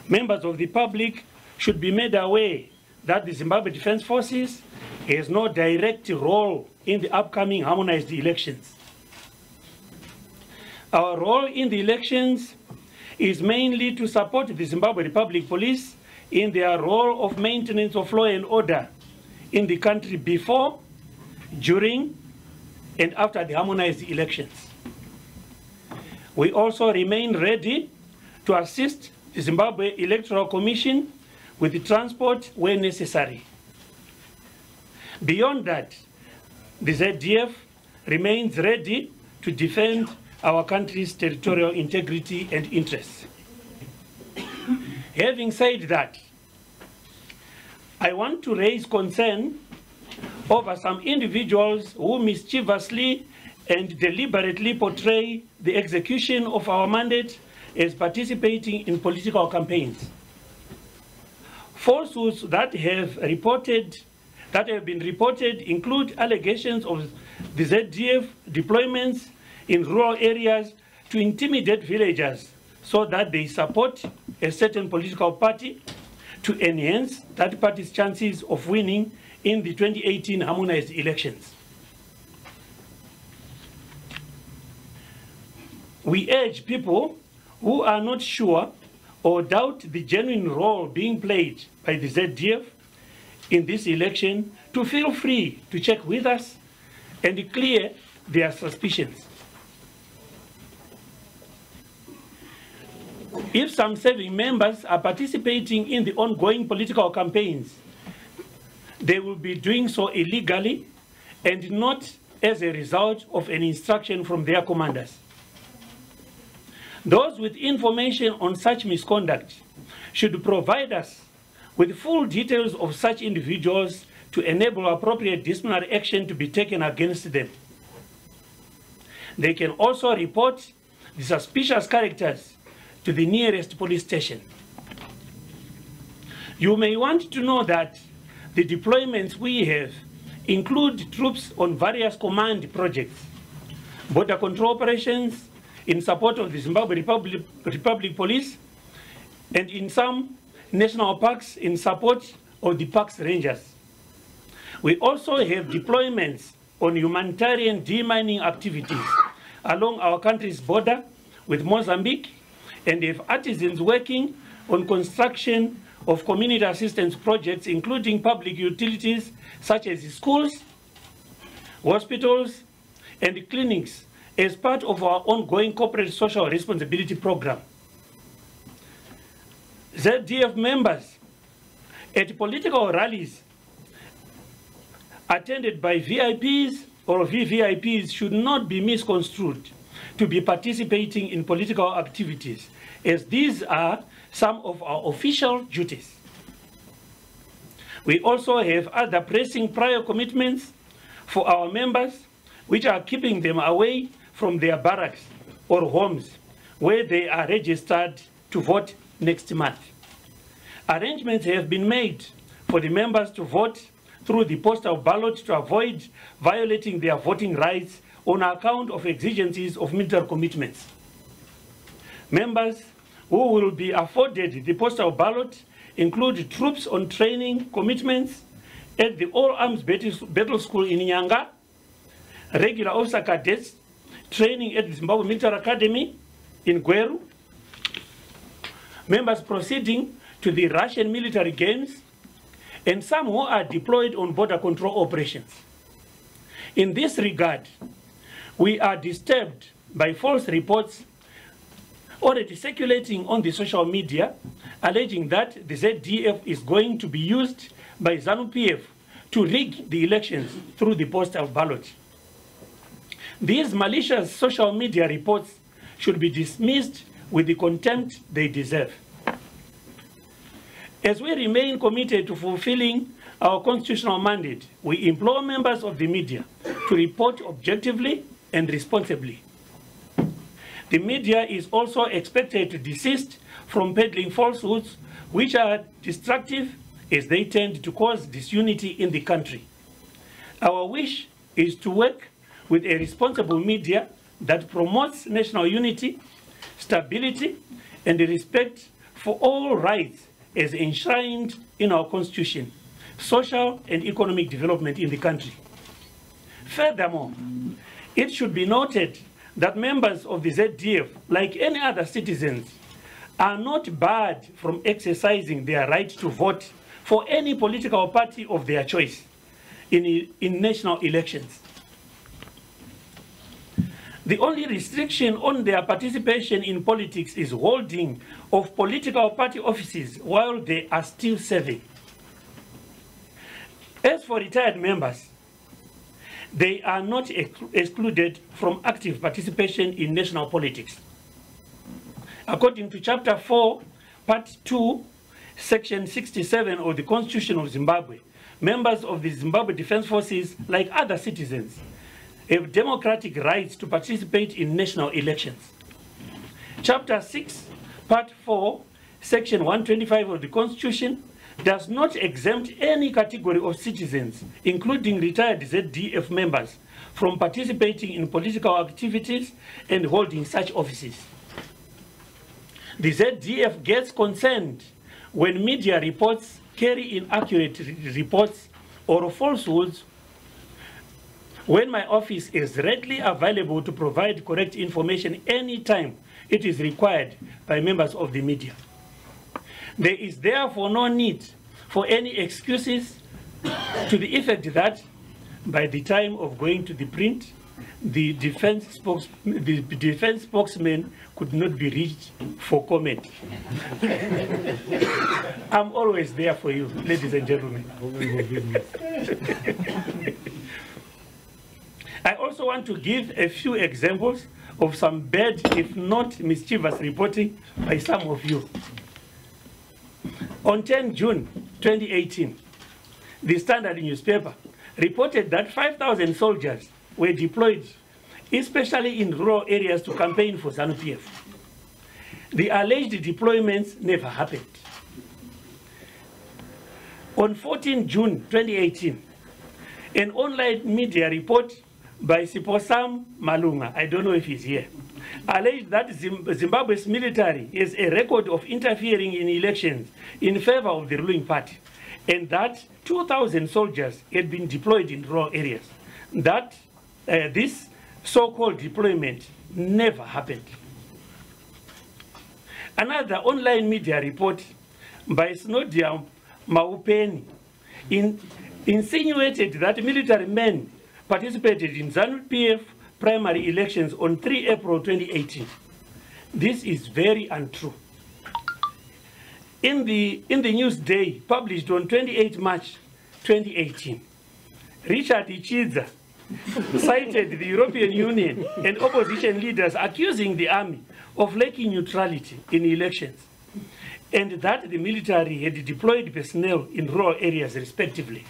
Members of the public should be made aware that the Zimbabwe Defense Forces has no direct role in the upcoming harmonized elections. Our role in the elections is mainly to support the Zimbabwe Republic Police in their role of maintenance of law and order in the country before, during, and after the harmonized elections. We also remain ready to assist the Zimbabwe Electoral Commission with the transport where necessary. Beyond that, the ZDF remains ready to defend our country's territorial integrity and interests. Having said that, I want to raise concern over some individuals who mischievously and deliberately portray the execution of our mandate as participating in political campaigns. Falsehoods that have been reported include allegations of the ZDF deployments in rural areas to intimidate villagers so that they support a certain political party to enhance that party's chances of winning in the 2018 harmonized elections. We urge people who are not sure or doubt the genuine role being played by the ZDF in this election to feel free to check with us and clear their suspicions. If some serving members are participating in the ongoing political campaigns, they will be doing so illegally and not as a result of an instruction from their commanders. Those with information on such misconduct should provide us with full details of such individuals to enable appropriate disciplinary action to be taken against them. They can also report the suspicious characters to the nearest police station. You may want to know that the deployments we have include troops on various command projects, border control operations in support of the Zimbabwe Republic Police, and in some national parks in support of the parks rangers. We also have deployments on humanitarian demining activities along our country's border with Mozambique, and have artisans working on construction of community assistance projects, including public utilities such as schools, hospitals, and clinics as part of our ongoing corporate social responsibility program. ZDF members at political rallies attended by VIPs or VVIPs should not be misconstrued to be participating in political activities, as these are some of our official duties. We also have other pressing prior commitments for our members, which are keeping them away from their barracks or homes where they are registered to vote next month. Arrangements have been made for the members to vote through the postal ballot to avoid violating their voting rights on account of exigencies of military commitments. Members who will be afforded the postal ballot include troops on training commitments at the All Arms Battle School in Nyanga, regular officer cadets training at the Zimbabwe Military Academy in Gweru, members proceeding to the Russian military games, and some who are deployed on border control operations. In this regard, we are disturbed by false reports already circulating on the social media alleging that the ZDF is going to be used by ZANU-PF to rig the elections through the postal ballot. These malicious social media reports should be dismissed with the contempt they deserve. As we remain committed to fulfilling our constitutional mandate, we implore members of the media to report objectively and responsibly. The media is also expected to desist from peddling falsehoods which are destructive as they tend to cause disunity in the country. Our wish is to work with a responsible media that promotes national unity, stability, and respect for all rights as enshrined in our constitution, social and economic development in the country. Furthermore, it should be noted that members of the ZDF, like any other citizens, are not barred from exercising their right to vote for any political party of their choice in national elections. The only restriction on their participation in politics is holding of political party offices while they are still serving. As for retired members, they are not excluded from active participation in national politics. According to Chapter 4, Part 2, Section 67 of the Constitution of Zimbabwe, members of the Zimbabwe Defense Forces, like other citizens, have democratic rights to participate in national elections. Chapter 6, Part 4, Section 125 of the Constitution does not exempt any category of citizens, including retired ZDF members, from participating in political activities and holding such offices. The ZDF gets concerned when media reports carry inaccurate reports or falsehoods, when my office is readily available to provide correct information anytime it is required by members of the media. There is therefore no need for any excuses to the effect that by the time of going to the print, the defense spokesman could not be reached for comment. I'm always there for you, ladies and gentlemen. I also want to give a few examples of some bad, if not mischievous, reporting by some of you. On 10 June 2018, the Standard newspaper reported that 5,000 soldiers were deployed, especially in rural areas, to campaign for ZANU-PF. The alleged deployments never happened. On 14 June 2018, an online media report by Siposam Malunga, I don't know if he's here, alleged that Zimbabwe's military has a record of interfering in elections in favor of the ruling party, and that 2,000 soldiers had been deployed in rural areas. That this so-called deployment never happened. Another online media report by Snodia Maupeni insinuated that military men participated in ZANU-PF primary elections on 3 April 2018. This is very untrue. In the Newsday published on 28 March 2018, Richard Ichidza cited the European Union and opposition leaders accusing the army of lacking neutrality in elections, and that the military had deployed personnel in rural areas respectively.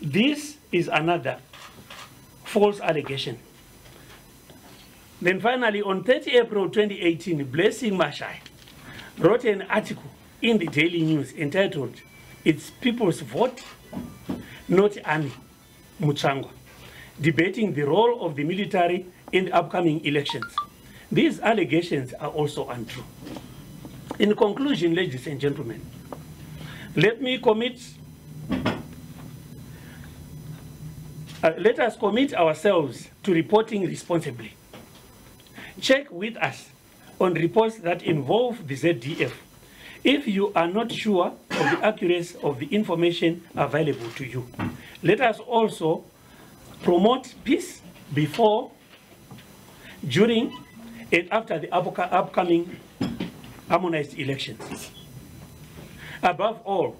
This is another false allegation. Then finally, on 30 April 2018, Blessing Mashai wrote an article in the Daily News entitled, "It's People's Vote, Not Army, Mutsangwa," debating the role of the military in the upcoming elections. These allegations are also untrue. In conclusion, ladies and gentlemen, let us commit ourselves to reporting responsibly. Check with us on reports that involve the ZDF if you are not sure of the accuracy of the information available to you. Let us also promote peace before, during, and after the upcoming harmonized elections. Above all,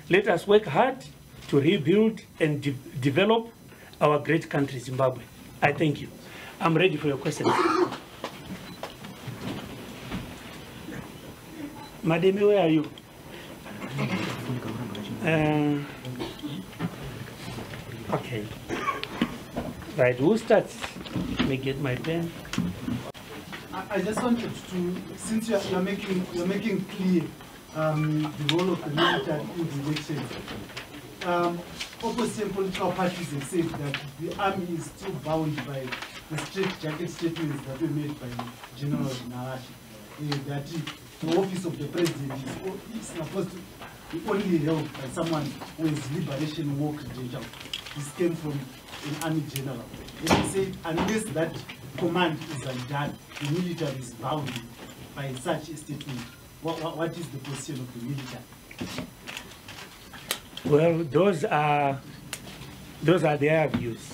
let us work hard to rebuild and develop our great country, Zimbabwe. I thank you. I'm ready for your questions. Madam, where are you? Okay. Right, who starts? Let me get my pen. I just wanted to, since you're making clear the role of the military in the elections, opposition political parties have said that the army is still bound by the straight jacket statements that were made by General Narashi, that the office of the president is supposed to be only held by someone who is liberation war credential. This came from an army general. And he said, unless that command is undone, the military is bound by such a statement. What is the position of the military? Well, those are their views.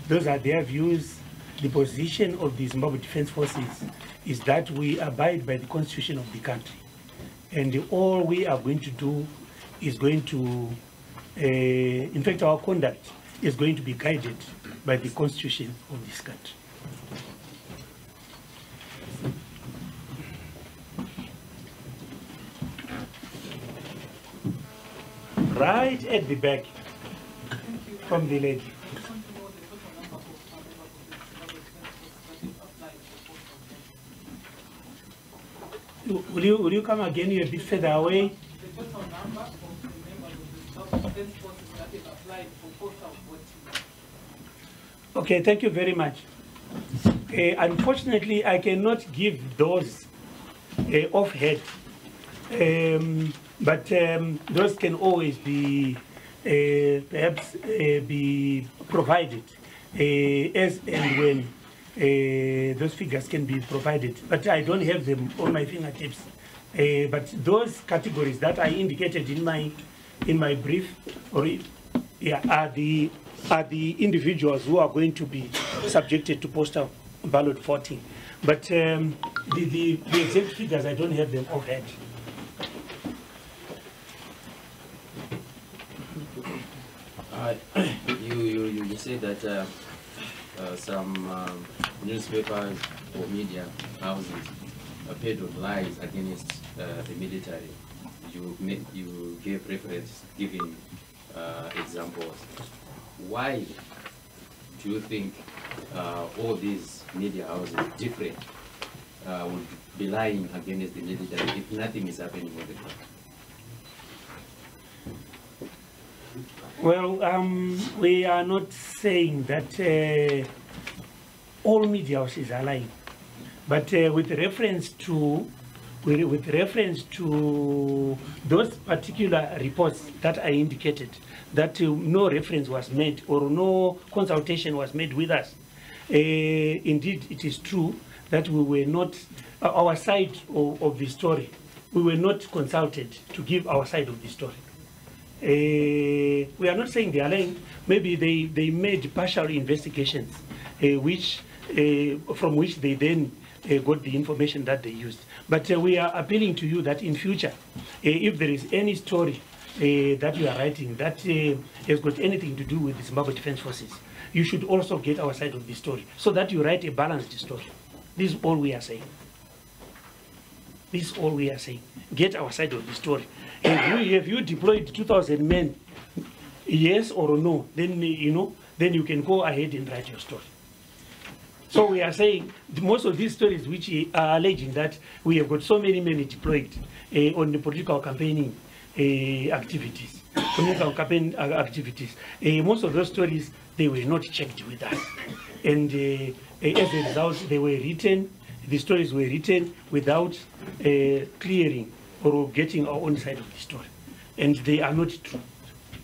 Those are their views. The position of the Zimbabwe Defense Forces is that we abide by the constitution of the country. And all we are going to do is going to, in fact, our conduct is going to be guided by the constitution of this country. Right at the back, from the lady. Will you come again? You're a bit further away. The total number of the members of the defense forces that have applied for postal voting. Okay, thank you very much. Unfortunately, I cannot give those offhand, but those can always be perhaps be provided as and when those figures can be provided, but I don't have them on my fingertips. But those categories that I indicated in my brief, are the individuals who are going to be subjected to postal ballot voting. But the exact figures, I don't have them offhand. You say that some newspapers or media houses peddled lies against the military. You gave reference, giving examples. Why do you think all these media houses, different, would be lying against the military if nothing is happening on the ground? Well, we are not saying that all media houses are lying, but with reference to those particular reports that I indicated, that no reference was made or no consultation was made with us. Indeed, it is true that we were not, our side of the story, we were not consulted to give our side of the story. We are not saying they are lying. Maybe they made partial investigations, from which they then got the information that they used. But we are appealing to you that in future, if there is any story that you are writing that has got anything to do with the Zimbabwe Defense Forces, you should also get our side of the story, so that you write a balanced story. This is all we are saying. This is all we are saying. Get our side of the story. If you deployed 2,000 men, yes or no, then then you can go ahead and write your story. So we are saying most of these stories which are alleging that we have got so many men deployed on the political campaigning activities, most of those stories, they were not checked with us. And as a result, they were written, the stories were written without clearing or getting our own side of the story. And they are not true,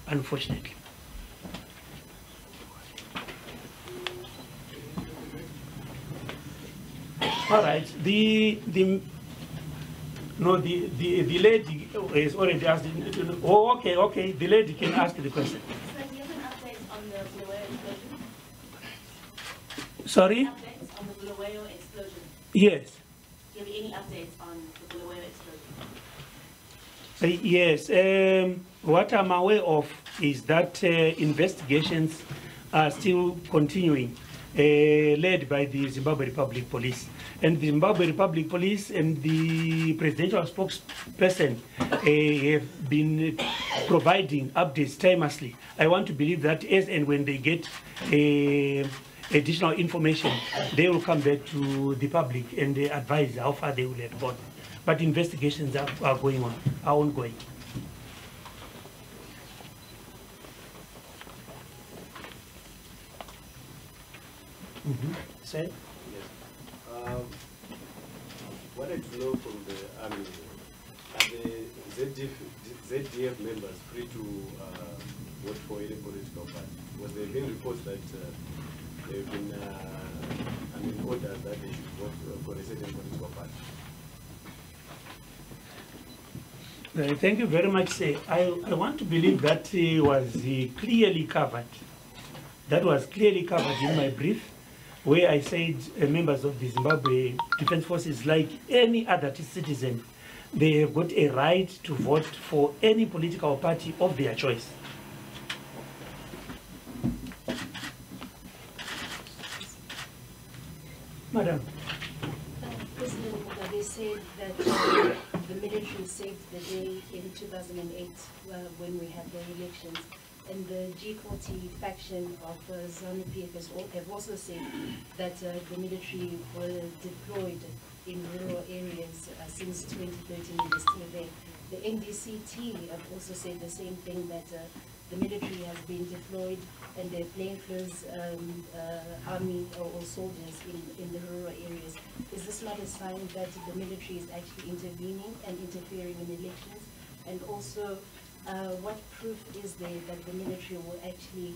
unfortunately. All right, the lady has already asked. Oh, okay, the lady can ask the question. So do you have an update on the Bulawayo explosion? Sorry? Updates on the Bulawayo explosion? Yes. Do you have any updates on the Bulawayo explosion? Yes. What I'm aware of is that investigations are still continuing, led by the Zimbabwe Republic Police. And the Zimbabwe Republic Police and the presidential spokesperson have been providing updates timelessly. I want to believe that as and when they get additional information, they will come back to the public and they advise how far they will have gone. But investigations are going on, are ongoing. Say? wanted to know from the army, are the ZDF members free to vote for any political party? Was there been reports that there have been orders that they should vote for a certain political party? Thank you very much. I want to believe that was clearly covered. That was clearly covered in my brief, where I said members of the Zimbabwe Defense Forces, like any other citizen, they have got a right to vote for any political party of their choice. Madam. President Mugabe said that the military saved the day in 2008 when we had the elections. And the G40 faction of ZANU-PF have also said that the military were deployed in rural areas since 2013 and is still there. The NDCT have also said the same thing, that the military has been deployed and they're plainclothes army or soldiers in the rural areas. Is this not a sign that the military is actually intervening and interfering in elections? And also, what proof is there that the military will actually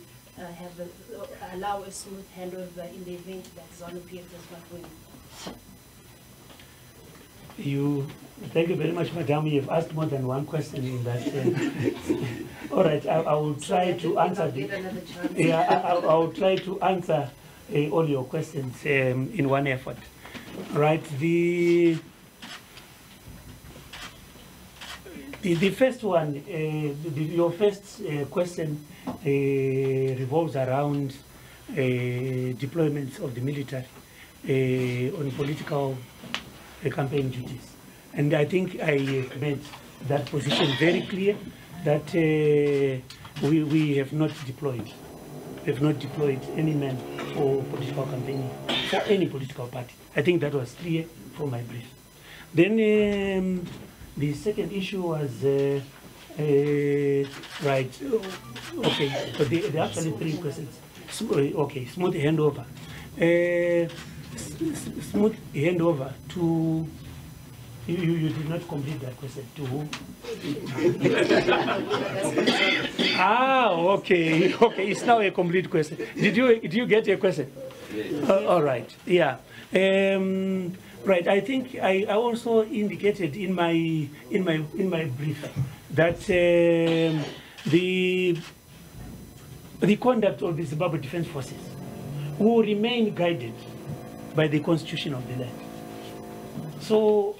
allow a smooth handover in the event that ZANU-PF does not win? Thank you very much, Madam. You've asked more than one question in that. All right, I will try to answer. I will try to answer all your questions in one effort. Right. The first one, your first question revolves around deployments of the military on political campaign duties. And I think I made that position very clear that we have not deployed. We have not deployed any men for political campaigning, for any political party. I think that was clear from my brief. Then the second issue was, right, okay, so there are actually three questions. Okay, smooth handover. Smooth handover to, you did not complete that question, to whom? Okay, it's now a complete question. Did you get a question? Yes. All right, yeah. Right, I think I also indicated in my brief that the conduct of the Zimbabwe Defense Forces will remain guided by the constitution of the land. So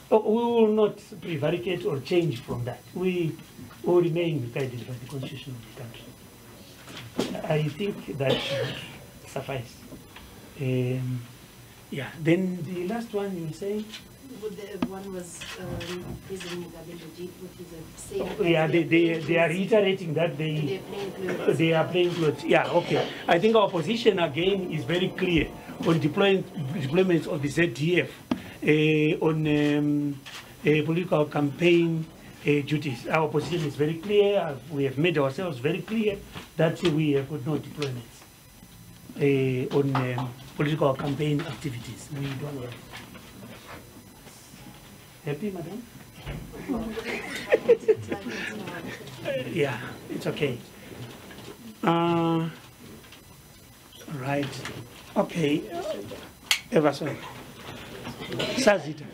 we will not prevaricate or change from that. We will remain guided by the constitution of the country. I think that should suffice. Yeah, then the last one you say? The one was President Mugabe, which is the same. Oh, yeah, they are reiterating that they are playing clothes. Yeah, okay. I think our position again is very clear on deployments of the ZDF on political campaign duties. Our position is very clear. We have made ourselves very clear that we have got no deployments on political campaign activities. We don't have. Happy, madam? Yeah, it's okay. Right. Okay. Everson. Sazita.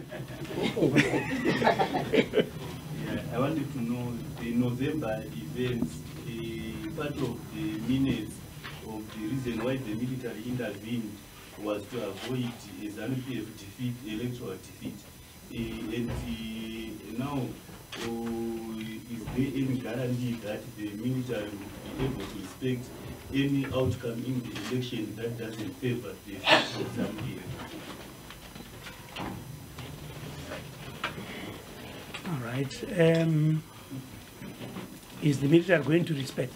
I wanted to know the November events, part of the minutes of the reason why the military intervened was to avoid a ZANU-PF defeat, electoral defeat. And now, is there any guarantee that the military will be able to respect any outcome in the election that doesn't favor the defeat of ZANU-PF? All right. Is the military going to respect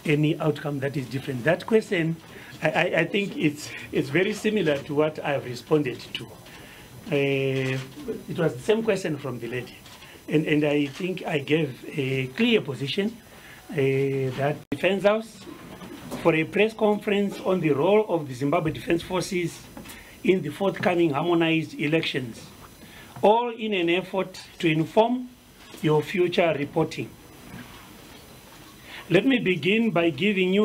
any outcome that is different? That question, I think it's very similar to what I've responded to. It was the same question from the lady. And I think I gave a clear position that Defense House, for a press conference on the role of the Zimbabwe Defense Forces in the forthcoming harmonized elections, all in an effort to inform your future reporting. Let me begin by giving you